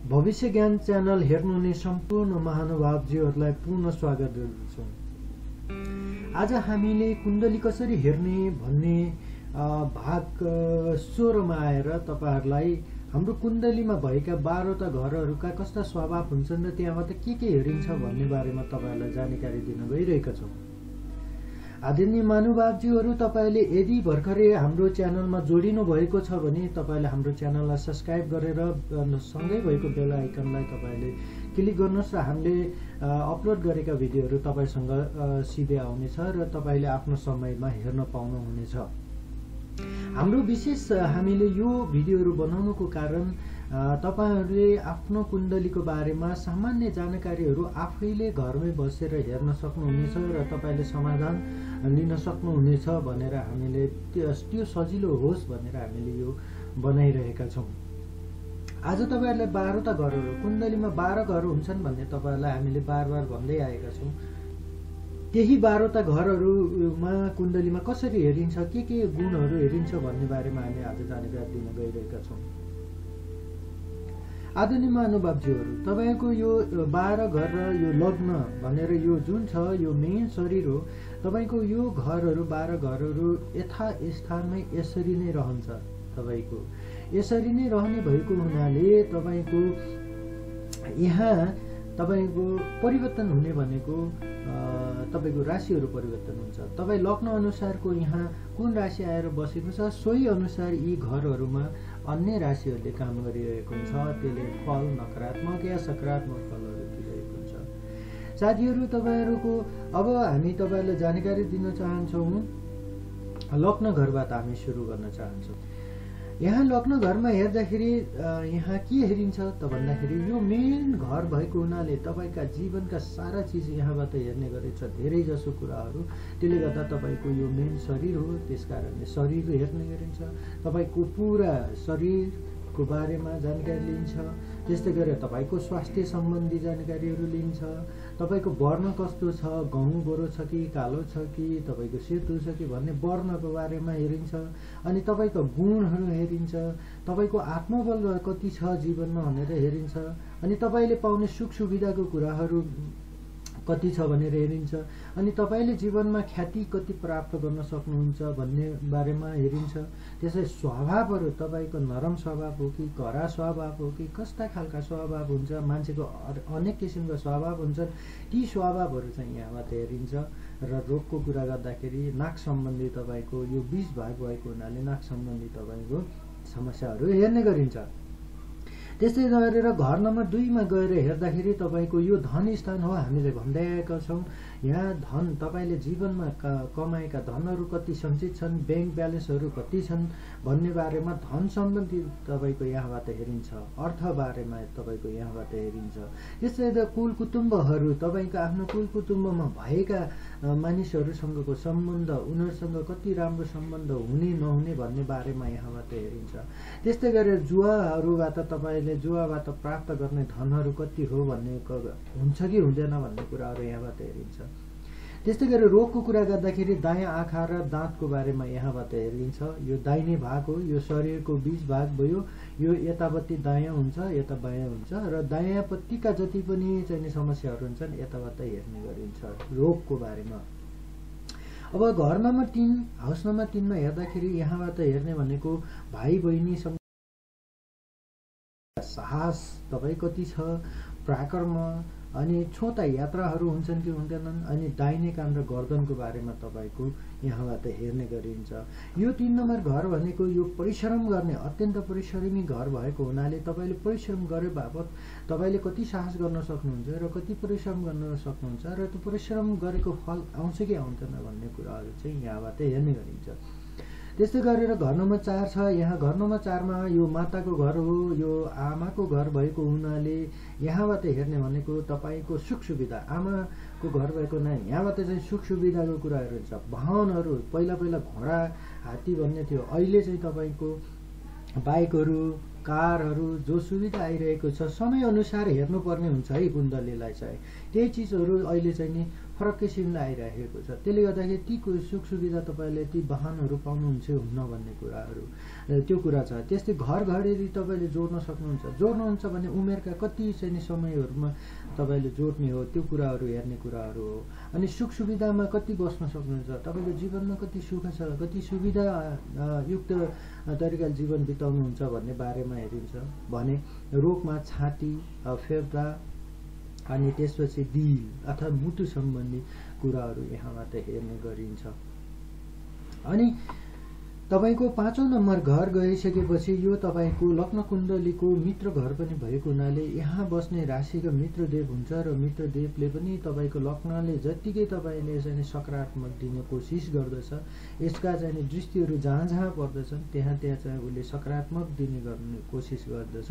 भविष्य ज्ञान च्यानल हेर्नुहुने सम्पूर्ण महानुभावजीहरूलाई पुनः स्वागत गर्दछु। आज हामीले कुण्डली कसरी हेर्ने भन्ने भाग 16 मा आएर तपाईहरुलाई हाम्रो कुण्डलीमा भएका 12 वटा घरहरुका कस्ता स्वभाव हुन्छन् र त्यहाँबाट के हेरिन्छ भन्ने बारेमा तपाईहरुलाई जानकारी दिन गइरहेका छौं। आदरणीय महानुभावजीहरु, तपाईले यदि भर्खरै हाम्रो च्यानलमा जोडिनु भएको छ भने तपाईले हाम्रो च्यानललाई सब्स्क्राइब गरेर सँगै भएको बेल आइकनलाई तपाईले क्लिक गर्नुस् र हामीले अपलोड गरेका भिडियोहरु तपाईसँग सिधै आउनेछ र तपाईले आफ्नो समयमा हेर्न पाउनुहुनेछ। हाम्रो विशेष हामीले यो भिडियोहरु बनाउनुको कारण तपाईहरुले आफ्नो कुण्डलीको बारेमा सामान्य जानकारीहरु आफैले घरमै बसेर हेर्न सक्नुहुनेछ र तपाईले समाधान लिन सक्नुहुनेछ भनेर हामीले त्यो सजिलो होस् भनेर हामीले यो बनाइरहेका छौं। आज तपाईहरुलाई 12 वटा घरहरु कुण्डलीमा 12 घर हुन्छन् भन्ने तपाईहरुलाई हामीले बार भन्दै आएका छौं। त्यही 12 वटा घरहरुमा कुण्डलीमा कसरी हेरिन्छ, के गुणहरु हेरिन्छ भन्ने बारेमा हामी आज जानकारी दिन गइरहेका छौं। आदरणीय महानुभावजीहरु, तपाईको यो 12 घर र यो लग्न भनेर यो जुन छ यो मेन शरीर हो। तपाईको यो घरहरु 12 घरहरु यथा स्थानमै यसरी नै रहन्छ। तपाईको यसरी नै रहने भएको हुनाले तपाईको यहाँ तपाईको परिवर्तन हुने भनेको तपाईको राशिहरु परिवर्तन हुन्छ। तपाई लग्न अनुसारको यहाँ कुन राशि आएर बसेको छ सोही अनुसार यी घरहरुमा अन्य राशिहरुले काम गरिरहेको हुन्छ। त्यसले फल नकारात्मक या सकारात्मक फलहरु दिइरहेको हुन्छ। साथीहरु, तपाईहरुको अब हामी तपाईहरुलाई जानकारी दिन चाहन्छौं। लग्न घरबाट हामी सुरु गर्न चाहन्छौं। यहाँ लग्न घरमा हेर्दाखेरि यहाँ के हेरिन्छ त भन्दाखेरि यो मेन घर भएको हुनाले तपाईका जीवनका सारा चीज यहाँबाट हेर्ने गरेछ। धेरै जसो कुराहरु त्यसले गर्दा तपाईको यो मेन शरीर हो, त्यसकारणले शरीर हेर्ने गरिन्छ। तपाईको पूरा शरीरको बारेमा जानकारी लिन्छ। त्यस्तै गरेर तपाईको स्वास्थ्य सम्बन्धी जानकारीहरु लिन्छ। तपाईको वर्ण कस्तो छ, गहुँ गोरो छ कि कालो छ कि तपाईको सेतो छ कि भन्ने वर्णको बारेमा हेरिन्छ। अनि तपाईको गुणहरु हेरिन्छ। तपाईको आत्मबल कति छ जीवनमा भनेर हेरिन्छ। अनि तपाईले पाउने सुख सुविधाको कुराहरु कति छ भनेर हेरिन्छ। अनि तपाईले जीवनमा ख्याति कति प्राप्त गर्न सक्नुहुन्छ भन्ने बारेमा हेरिन्छ। त्यसै स्वभावहरु तपाईको नरम स्वभाव हो कि कडा स्वभाव हो कि कस्ता खालका स्वभाव हुन्छ, मान्छेको अनेक किसिमका स्वभाव हुन्छन्। ती स्वभावहरु चाहिँ यहाँबाट हेरिन्छ। र रोगको कुरा गर्दाखेरि नाक सम्बन्धी तपाईको यो 20 भाग भएको हुनाले नाक सम्बन्धी तपाईको समस्याहरु हेर्ने गरिन्छ। त्यस्तै गरेर घर नम्बर 2 मा गएर हेर्दाखेरि तपाईको यो धन स्थान हो। हामीले भन्दै आएका छौं यहाँ धन तपाईले जीवनमा कमाएका धनहरु कति सञ्चित छन्, बैंक ब्यालेन्सहरु कति छन् भन्ने बारेमा धन सम्बन्धी तपाईको यहाँबाट हेरिन्छ। अर्थ बारेमा तपाईको यहाँबाट हेरिन्छ। त्यसै कुल कुटुम्बहरु तपाईको आफ्नो कुल कुटुम्बमा भएका मानिसहरुसँगको सम्बन्ध, उनीहरुसँग कति राम्रो सम्बन्ध हुने नहुने भन्ने बारेमा यहाँबाट हेरिन्छ। त्यस्तै गरेर जुवाहरुबाट तपाईले जुवाबाट प्राप्त गर्ने धनहरु कति हो भन्ने हुन्छ कि हुँदैन भन्ने कुराहरु यहाँबाट हेरिन्छ। त्यस्तै गरेर रोगको कुरा गर्दाखेरि दायाँ आँखा र दाँतको बारेमा यहाँबाट हेरिन्छ। यो दाहिने भाग हो, यो शरीरको 20 भाग भयो। यो यतापट्टि दायाँ हुन्छ, यता बायाँ हुन्छ र दायाँपट्टिका जति पनि चाहिँ समस्याहरु हुन्छन् यताबाट हेर्ने गरिन्छ रोगको बारेमा। अब घर नम्बर 3 हाउस नम्बर 3 मा हेर्दाखेरि यहाँबाट हेर्ने भनेको भाइ बहिनीसँग साहस तपाई कति छ, पराक्रम अनि छोटा यात्राहरु हुन्छन् कि हुँदैनन्। अनि दाहिने कान र गर्दनको बारेमा तपाईको यहाँबाट हेर्ने गरिन्छ। यो 3 नम्बर घर भनेको यो परिश्रम गर्ने अत्यन्त परिश्रमी घर भएको हुनाले तपाईले परिश्रम गरे बापत तपाईले कति साहस गर्न सक्नुहुन्छ र कति परिश्रम गर्न सक्नुहुन्छ र त्यो परिश्रम गरेको फल आउँछ कि आउँदैन भन्ने कुराहरु चाहिँ यहाँबाट हेर्ने गरिन्छ। त्यस्तै गरेर घर नम्बर 4 छ। यहाँ घर नम्बर 4 मा यो माताको घर हो, यो आमाको घर भएको हुनाले यहाँबाट हेर्ने भनेको तपाईको सुख सुविधा, आमाको घर भएको हुनाले यहाँबाट चाहिँ सुख सुविधाको कुराहरु हुन्छ। वाहनहरु पहिला घोडा हात्ती भन्ने थियो, अहिले चाहिँ तपाईको बाइकहरु कारहरु जो सुविधा आइरहेको छ समय अनुसार हेर्नुपर्ने हुन्छ है कुण्डलीलाई चाहिँ। त्यही चीजहरु अहिले चाहिँ नि फरक किसिमले आइरहेको छ। त्यसले गर्दाखेरि ती सुख सुविधा तपाईँले ती वाहनहरू पाउनुहुन्छ हुन्न भन्ने कुराहरू त्यो कुरा छ। त्यस्तै घर घडेरी तपाईँले जोड्न सक्नुहुन्छ भने उमेरका कति चाहिँ समयहरूमा तपाईँले जोड्ने हो त्यो कुराहरू हेर्ने कुराहरू हो। अनि सुख सुविधामा कति बस्न सक्नुहुन्छ, तपाईँको जीवनमा कति सुख छ, कति सुविधा युक्त तरिकाले जीवन बिताउनुहुन्छ भन्ने बारेमा हेरिन्छ भने रोगमा छाती, फेफडा अनि त्यसपछि दिल अथवा मुटु सम्बन्धी कुराहरू यहाँबाट हेर्ने गरिन्छ। अनि तपाईको 5औं नम्बर घर गइसकेपछि यो तपाईको लग्न कुण्डलीको मित्र घर पनि भएको हुनाले यहाँ बस्ने राशिको मित्रदेव हुन्छ र मित्रदेवले पनि तपाईको लग्नले जतिकै तपाईले चाहिँ सकारात्मक दिने कोसिस गर्दछ, यसका चाहिँ दृष्टिहरू जहाँ जहाँ पर्दछन् त्यहाँ त्यहाँ चाहिँ उसले सकारात्मक दिने गर्ने कोसिस गर्दछ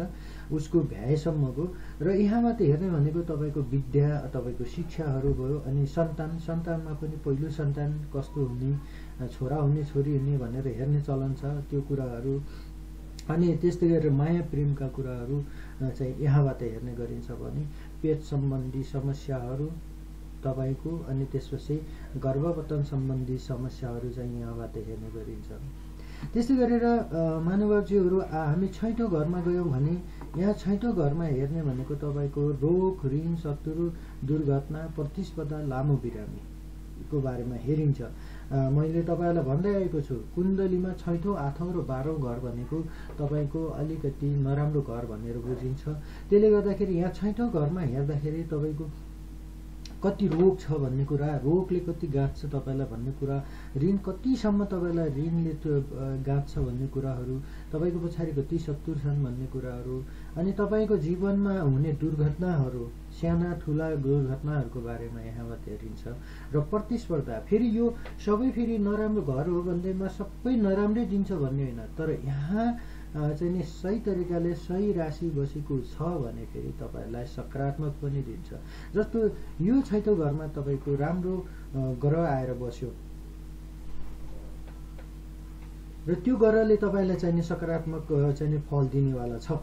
उसको भ्याएसम्मको। र यहाँबाट हेर्ने भनेको तपाईको विद्या, तपाईको शिक्षाहरू भयो। अनि सन्तानमा पनि पहिलो सन्तान कस्तो हुने, छोरा हुने छोरी हुने भनेर हेर्ने चलन छ त्यो कुराहरू। अनि त्यस्तै गरेर माया प्रेमका कुराहरू चाहिँ यहाँबाट हेर्ने गरिन्छ भने पेट सम्बन्धी समस्याहरू तपाईको अनि त्यसपछि गर्भवतन सम्बन्धी समस्याहरू चाहिँ यहाँबाट हेर्ने गरिन्छ। त्यस्तै गरेर महानुभावजीहरू हामी 6औं घरमा गयौँ भने यहाँ 6औं घरमा हेर्ने भनेको तपाईको रोग, ऋण, शत्रु, दुर्घटना, प्रतिस्पर्धा, लामो बिरामीको बारेमा हेरिन्छ। मैले तपाईलाई भन्दै आएको छु कुण्डलीमा 6औं, 8औं र 12औं घर भनेको तपाईको अलिकति नराम्रो घर भनेर बुझिन्छ। त्यसले गर्दाखेरि यहाँ 6औं घरमा हेर्दाखेरि तपाईको कति रोग छ भन्ने कुरा, रोगले कति गाँच्छ तपाईलाई भन्ने कुरा, ऋण कतिसम्म तपाईलाई ऋणले गाँच्छ भन्ने कुराहरू, तपाईको पछाडि कति शत्रु छन् भन्ने कुराहरू, अनि तपाईको जीवनमा हुने दुर्घटनाहरू, साना ठुला दुर्घटनाहरूको बारेमा यहाँबाट हेरिन्छ। र प्रतिस्पर्धा फेरि यो सबै फेरि नराम्रो घर हो भन्दैमा सबै नराम्रै दिन्छ भन्ने होइन, तर यहाँ चाहिँ नि सही तरिकाले सही राशि बसेको छ भने फेरि तपाईलाई सकारात्मक पनि दिन्छ। जस्तो यो 6औं घरमा तपाईको राम्रो ग्रह आएर बस्यो र त्यो ग्रहले तपाईलाई चाहिँ नि सकारात्मक चाहिँ नि फल दिनेवाला छ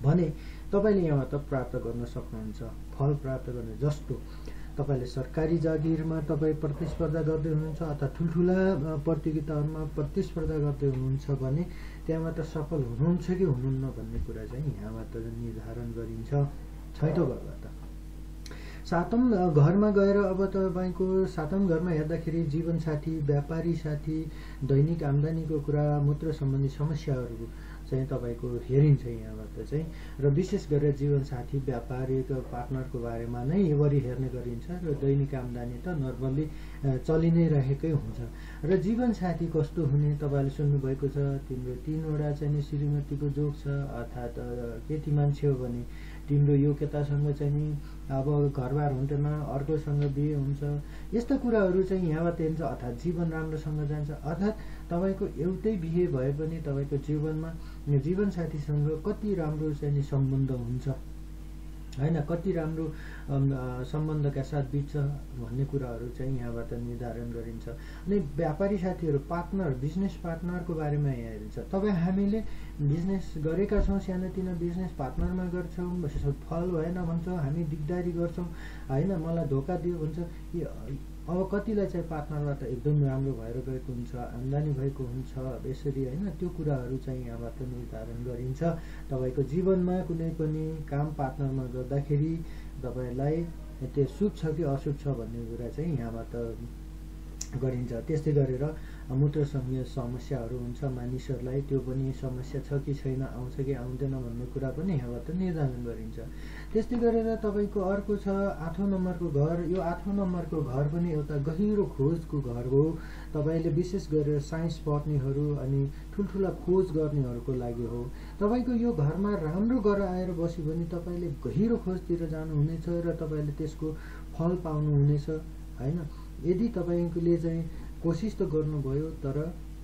भने तपाईले यहाँबाट प्राप्त गर्न सक्नुहुन्छ फल प्राप्त गर्ने। जस्तो तपाईले सरकारी जागिरमा तपाईँ प्रतिस्पर्धा गर्दै हुनुहुन्छ अथवा ठुल्ठुला प्रतियोगिताहरूमा प्रतिस्पर्धा गर्दै हुनुहुन्छ भने त्यहाँबाट सफल हुनुहुन्छ कि हुनुहुन्न भन्ने कुरा चाहिँ यहाँबाट निर्धारण गरिन्छ 6औं घरबाट। 7औं घरमा गएर अब तपाईको 7औं घरमा हेर्दाखेरि जीवनसाथी, व्यापारी साथी, दैनिक आम्दानीको कुरा, मूत्र सम्बन्धी समस्याहरू चाहिँ तपाईको हेरिन्छ यहाँबाट चाहिँ। र विशेष गरेर जीवनसाथी, व्यापारिक पार्टनरको बारेमा नै बढी हेर्ने गरिन्छ र दैनिक आम्दानी त नर्मली चलि नै रहेकै हुन्छ। र जीवनसाथी कस्तो हुने तपाईले सुन्नुभएको छ, तिम्रो 3वटा चाहिँ श्रीमतीको जोग छ, अर्थात् केटी मान्छे हो भने तिम्रो यो केटासँग चाहिँ नि अब घरबार हुँदैन, अर्कोसँग बिहे हुन्छ, यस्ता कुराहरू चाहिँ यहाँबाट हेर्छ। अर्थात् जीवन राम्रोसँग जान्छ, अर्थात् तपाईको एउटै बिहे भए पनि तपाईको जीवनमा जीवनसाथीसँग कति राम्रो चाहिँ सम्बन्ध हुन्छ हैन, कति राम्रो सम्बन्धका साथ बित्छ भन्ने कुराहरू चाहिँ यहाँबाट निर्धारण गरिन्छ। अनि व्यापारी साथीहरू, पार्टनर, बिजनेस पार्टनरको बारेमा यहाँ हेरिन्छ। तपाईँ हामीले बिजनेस गरेका छौँ, सानोतिनो बिजनेस पार्टनरमा गर्छौँ, फल भएन भन्छौँ, हामी दिगदारी गर्छौँ हैन, मलाई धोका दियो भन्छ। अब कतिलाई चाहिँ पार्टनरबाट एकदम राम्रो भएर गएको हुन्छ, आम्दानी भएको हुन्छ, यसरी हैन, त्यो कुराहरू चाहिँ यहाँबाट निर्धारण गरिन्छ। तपाईको जीवनमा कुनै पनि काम पार्टनरमा गर्दाखेरि तपाईलाई त्यो सुख छ कि अशुभ छ भन्ने कुरा चाहिँ यहाँबाट गरिन्छ। त्यस्तै गरेर मूत्रसङ्घीय समस्याहरू हुन्छ मानिसहरूलाई, त्यो पनि समस्या छ कि छैन, आउँछ कि आउँदैन भन्ने कुरा पनि यहाँबाट निर्धारण गरिन्छ। त्यस्तै गरेर तपाईको अर्को छ 8औं नम्बरको घर। यो 8औं नम्बरको घर पनि एउटा गहिरो खोजको घर हो। तपाईले विशेष गरेर साइन्स पढ्नेहरू अनि ठुल्ठुला खोज गर्नेहरूको लागि हो। तपाईको यो घरमा राम्रो गरेर आएर बस्यो भने तपाईले गहिरो खोजतिर जानुहुनेछ र तपाईले त्यसको फल पाउनुहुनेछ हैन। यदि तपाईले चाहिँ कोसिस त गर्नुभयो तर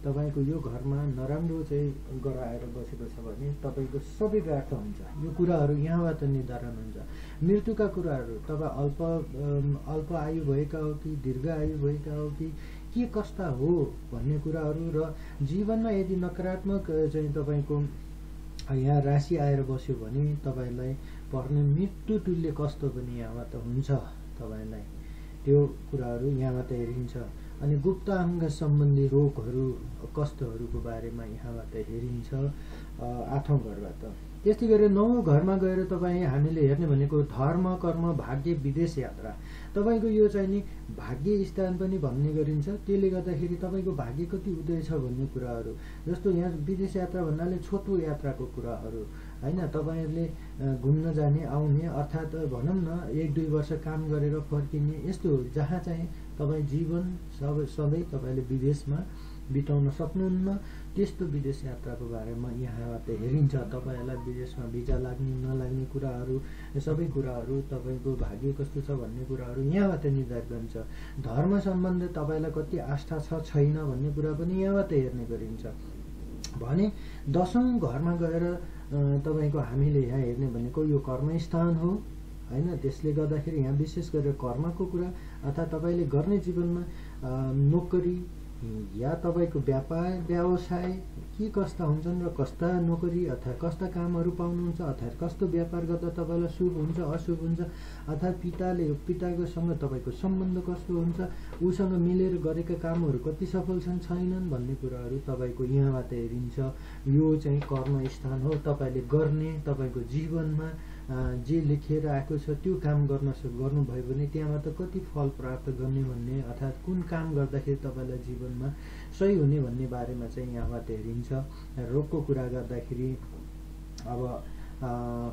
तपाईको यो घरमा नराम्रो चाहिँ गराएर बसेको छ भने तपाईको सबै व्यर्थ हुन्छ। यो कुराहरू यहाँबाट निर्धारण हुन्छ। मृत्युका कुराहरू, तपाईँ अल्प आयु भएका हो कि दीर्घ आयु भएका हो कि के कस्ता हो भन्ने कुराहरू, र जीवनमा यदि नकारात्मक चाहिँ तपाईको यहाँ राशि आएर बस्यो भने तपाईलाई पर्ने मृत्यु तुल्य कष्ट पनि यहाँबाट हुन्छ। तपाईँलाई त्यो कुराहरू यहाँबाट हेरिन्छ। अनि गुप्ताङ्ग सम्बन्धी रोगहरू कष्टहरूको बारेमा यहाँबाट हेरिन्छ 8औं घरबाट। त्यस्तै गरेर 9औं घरमा गएर तपाईँ हामीले हेर्ने भनेको धर्म कर्म भाग्य विदेश यात्रा। तपाईँको यो चाहिँ नि भाग्य स्थान पनि भन्ने गरिन्छ। त्यसले गर्दाखेरि तपाईँको भाग्य कति उदय छ भन्ने कुराहरू, जस्तो यहाँ विदेश यात्रा भन्नाले छोटो यात्राको कुराहरू होइन। तपाईँहरूले घुम्न जाने आउने अर्थात् भनौँ न 1-2 वर्ष काम गरेर फर्किने, यस्तो जहाँ चाहिँ तपाईँ जीवन सधैँ तपाईँले विदेशमा बिताउन सक्नुहुन्न, त्यस्तो विदेश यात्राको बारेमा यहाँबाट हेरिन्छ। तपाईँहरूलाई विदेशमा भिजा लाग्ने नलाग्ने कुराहरू, सबै कुराहरू तपाईँको भाग्य कस्तो छ भन्ने कुराहरू यहाँबाट निर्धारित गरिन्छ। धर्म सम्बन्ध तपाईँलाई कति आस्था छ छैन भन्ने कुरा पनि यहाँबाट हेर्ने गरिन्छ भने 10औं घरमा गएर तपाईँको हामीले यहाँ हेर्ने भनेको यो कर्मस्थान हो होइन। त्यसले गर्दाखेरि यहाँ विशेष गरेर कर्मको कुरा अर्थात् तपाईँले गर्ने जीवनमा नोकरी या तपाईँको व्यापार व्यवसाय के कस्ता हुन्छन् र कस्ता नोकरी अर्थात् कस्ता कामहरू पाउनुहुन्छ, अर्थात् कस्तो व्यापार गर्दा तपाईँलाई शुभ हुन्छ अशुभ हुन्छ, अर्थात् पिताकोसँग तपाईँको सम्बन्ध कस्तो हुन्छ, उसँग मिलेर गरेका कामहरू कति सफल छन् छैनन् भन्ने कुराहरू तपाईँको यहाँबाट हेरिन्छ। यो चाहिँ कर्मस्थान हो। तपाईँले गर्ने तपाईँको जीवनमा जे लेखेर आएको छ त्यो काम गर्नुभयो भने त्यहाँबाट कति फल प्राप्त गर्ने भन्ने अर्थात् कुन काम गर्दाखेरि तपाईँलाई जीवनमा सही हुने भन्ने बारेमा चाहिँ यहाँबाट हेरिन्छ। रोगको कुरा गर्दाखेरि अब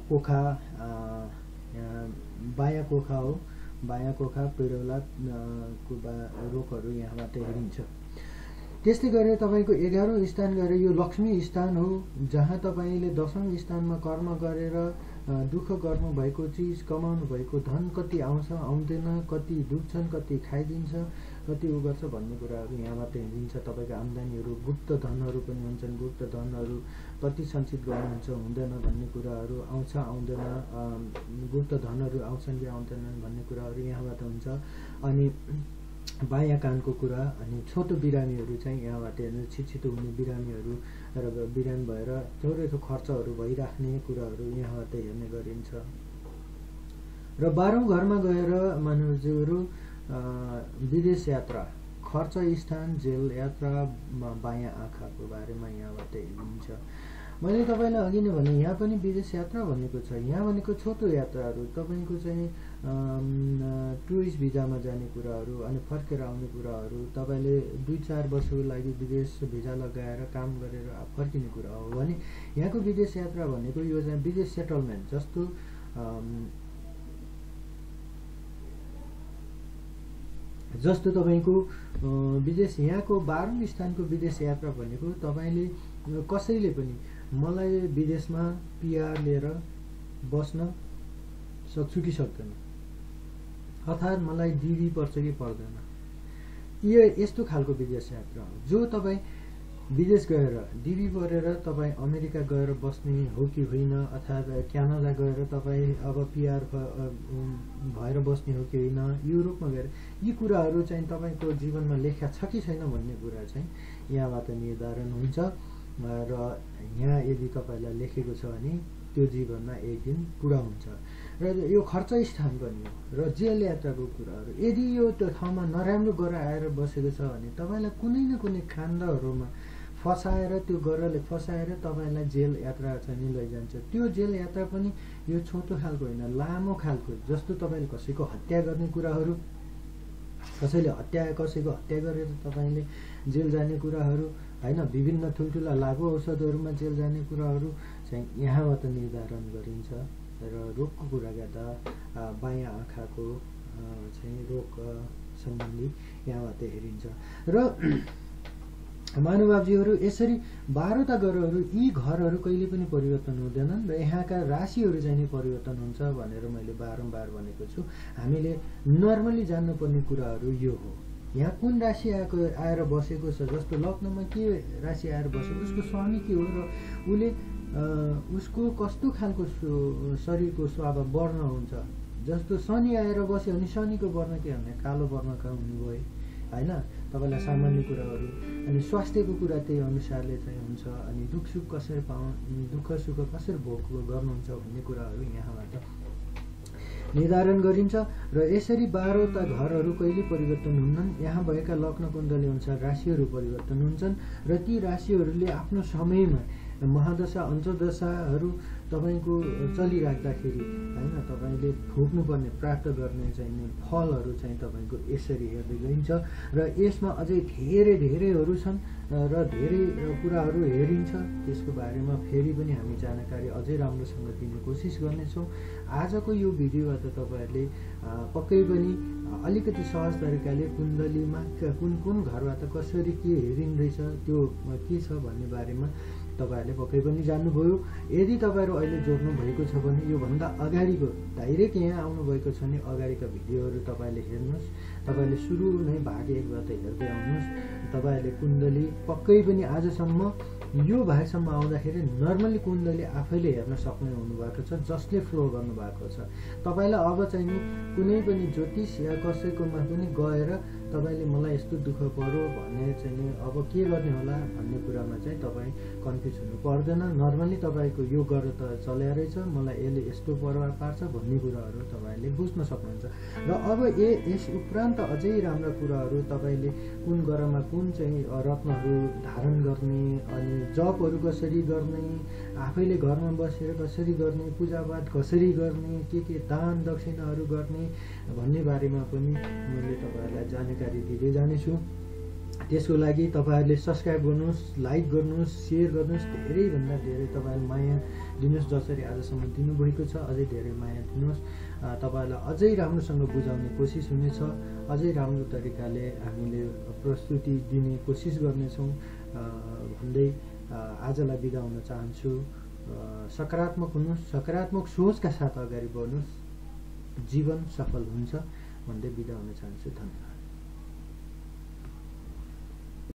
कोखा बायाँ कोखा हो, बायाँ कोखा पेरोला रोगहरू यहाँबाट हेरिन्छ। त्यस्तै गरेर तपाईँको 11औं स्थान गएर यो लक्ष्मी स्थान हो, जहाँ तपाईँले 10औं स्थानमा कर्म गरेर दुःख गर्नु भएको चिज कमाउनु भएको धन कति आउँछ आउँदैन, कति डुब्छन् कति खाइदिन्छ कति उ गर्छ भन्ने कुराहरू यहाँबाट हेरिन्छ। तपाईँको आम्दानीहरू गुप्त धनहरू पनि हुन्छन्, गुप्त धनहरू कति सञ्चित गर्नुहुन्छ हुँदैन भन्ने कुराहरू आउँछ आउँदैन, गुप्त धनहरू आउँछन् कि आउँदैनन् भन्ने कुराहरू यहाँबाट हुन्छ। अनि बायाँ कानको कुरा अनि छोटो बिरामीहरू चाहिँ यहाँबाट हेर्नु, छिटो हुने बिरामीहरू र बिरामी भएर थोरै खर्चहरू भइराख्ने कुराहरू यहाँबाट हेर्ने गरिन्छ। र 12औं घरमा गएर मानवजीहरू विदेश यात्रा खर्च स्थान जेल यात्रा बायाँ आँखाको बारेमा यहाँबाट हेरिन्छ। मैले तपाईँलाई अघि नै भने यहाँ पनि विदेश यात्रा भनेको छ। यहाँ भनेको छोटो यात्राहरू तपाईँको चाहिँ टुरिस्ट भिजामा जाने कुराहरू अनि फर्केर आउने कुराहरू, तपाईँले 2-4 वर्षको लागि विदेश भिजा लगाएर काम गरेर फर्किने कुरा हो भने यहाँको विदेश यात्रा भनेको यो चाहिँ विदेश सेटलमेन्ट जस्तो तपाईँको विदेश यहाँको 12औं स्थानको विदेश यात्रा भनेको तपाईँले कसैले पनि मलाई विदेशमा पिआर लिएर बस्न सक्छु कि सक्दैन, अर्थात् मलाई डिभी पर्छ कि पर्दैन, यो यस्तो खालको विदेश यात्रा हो। जो तपाईँ विदेश गएर डिभी परेर तपाईँ अमेरिका गएर बस्ने हो कि होइन, अर्थात् क्यानाडा गएर तपाईँ अब पिआर भएर बस्ने हो कि होइन, युरोपमा गएर यी कुराहरू चाहिँ तपाईँको जीवनमा लेखा छ कि छैन भन्ने कुरा चाहिँ यहाँबाट निर्धारण हुन्छ। र यहाँ यदि तपाईँलाई लेखेको छ भने त्यो जीवनमा एक दिन पुरा हुन्छ। र यो खर्च स्थान पनि हो। र जेल यात्राको कुराहरू यदि यो त्यो ठाउँमा नराम्रो गरेर आएर बसेको छ भने तपाईँलाई कुनै न कुनै काण्डहरूमा फसाएर त्यो गरेरले फसाएर तपाईँलाई जेल यात्रा चाहिँ लैजान्छ। त्यो जेल यात्रा पनि यो छोटो खालको होइन, लामो खालको, जस्तो तपाईँले कसैको हत्या गर्ने कुराहरू, कसैको हत्या गरेर तपाईँले जेल जाने कुराहरू होइन, विभिन्न ठुल्ठुला लागु औषधहरूमा जेल जाने कुराहरू चाहिँ यहाँबाट निर्धारण गरिन्छ। र रोगको कुरा गर्दा बायाँ आँखाको चाहिँ रोग सम्बन्धी यहाँबाट हेरिन्छ। र महानुभावजीहरू यसरी 12वटा ग्रहहरू यी घरहरू कहिले पनि परिवर्तन हुँदैनन् र यहाँका राशिहरू चाहिँ नि परिवर्तन हुन्छ भनेर मैले बारम्बार भनेको छु। हामीले नर्मली जान्नुपर्ने कुराहरू यो हो। यहाँ कुन राशि आएर बसेको छ, जस्तो लग्नमा के राशि आएर बसेको उसको स्वामी के हो र उसले उसको कस्तो खालको शरीरको स्वभाव वर्ण हुन्छ। जस्तो शनि आएर बस्यो भने शनिको वर्ण के भने कालो वर्णका हुनुभयो होइन, तपाईँलाई सामान्य कुराहरू। अनि स्वास्थ्यको कुरा त्यही अनुसारले चाहिँ हुन्छ। अनि दुःख सुख कसरी भोग गर्नुहुन्छ भन्ने कुराहरू यहाँबाट निर्धारण गरिन्छ र यसरी 12वटा घरहरू कहिले परिवर्तन हुन्नन्। यहाँ भएका लग्न कुण्डली अनुसार राशिहरू परिवर्तन हुन्छन् र ती राशिहरूले आफ्नो समयमा महादशा अन्तर्दशाहरू तपाईँको चलिराख्दाखेरि होइन तपाईँले भोग्नुपर्ने प्राप्त गर्ने चाहिने फलहरू चाहिँ तपाईँको यसरी हेर्दै गइन्छ र यसमा अझै धेरैहरू छन् र धेरै कुराहरू हेरिन्छ। त्यसको बारेमा फेरि पनि हामी जानकारी अझै राम्रोसँग दिने कोसिस गर्नेछौँ। आजको यो भिडियोबाट तपाईँहरूले पक्कै पनि अलिकति सहज तरिकाले कुण्डलीमा कुन घरबाट कसरी के हेरिँदैछ त्यो के छ भन्ने बारेमा तपाईँहरूले पक्कै पनि जान्नुभयो। यदि तपाईँहरू अहिले जोड्नु भएको छ भने योभन्दा अगाडिको डाइरेक्ट यहाँ आउनुभएको छ भने अगाडिका भिडियोहरू तपाईँले हेर्नुहोस्। तपाईँले सुरु नै भाग 1बाट हेर्दै आउनुहोस्। तपाईँहरूले कुण्डली पक्कै पनि आजसम्म यो भागसम्म आउँदाखेरि नर्मली कुण्डली आफैले हेर्न सक्ने हुनुभएको छ, जसले फ्लो गर्नुभएको छ। तपाईँलाई अब चाहिँ नि कुनै पनि ज्योतिष या कसैकोमा पनि गएर तपाईँले मलाई यस्तो दुःख पर्यो भन्ने चाहिँ नि अब के गर्ने होला भन्ने कुरामा चाहिँ तपाईँ कन्फ्युज हुनु पर्दैन। नर्मली तपाईँको यो गरेर त चल्या रहेछ, मलाई यसले यस्तो प्रभाव पार्छ भन्ने कुराहरू तपाईँले बुझ्न सक्नुहुन्छ। र अब यस उपरान्त अझै राम्रा कुराहरू तपाईँले कुन ग्रहमा कुन चाहिँ रत्नहरू धारण गर्ने, अनि जपहरू कसरी गर्ने, आफैले घरमा बसेर कसरी गर्ने, पूजापाठ कसरी गर्ने, के दान दक्षिणाहरू गर्ने भन्ने बारेमा पनि मैले तपाईँहरूलाई जानकारी दिँदै जानेछु। त्यसको लागि तपाईँहरूले सब्सक्राइब गर्नुहोस्, लाइक गर्नुहोस्, सेयर गर्नुहोस्, धेरैभन्दा धेरै तपाईँहरूले माया दिनुहोस्। जसरी आजसम्म दिनुभएको छ अझै धेरै माया दिनुहोस्। तपाईँहरूलाई अझै राम्रोसँग बुझाउने कोसिस हुनेछ, अझै राम्रो तरिकाले हामीले प्रस्तुति दिने कोसिस गर्नेछौँ भन्दै आजलाई बिदा हुन चाहन्छु। सकारात्मक हुनुहोस्, सकारात्मक सोचका साथ अगाडि बढ्नुहोस्, जीवन सफल हुन्छ भन्दै बिदा हुन चाहन्छु। धन्यवाद।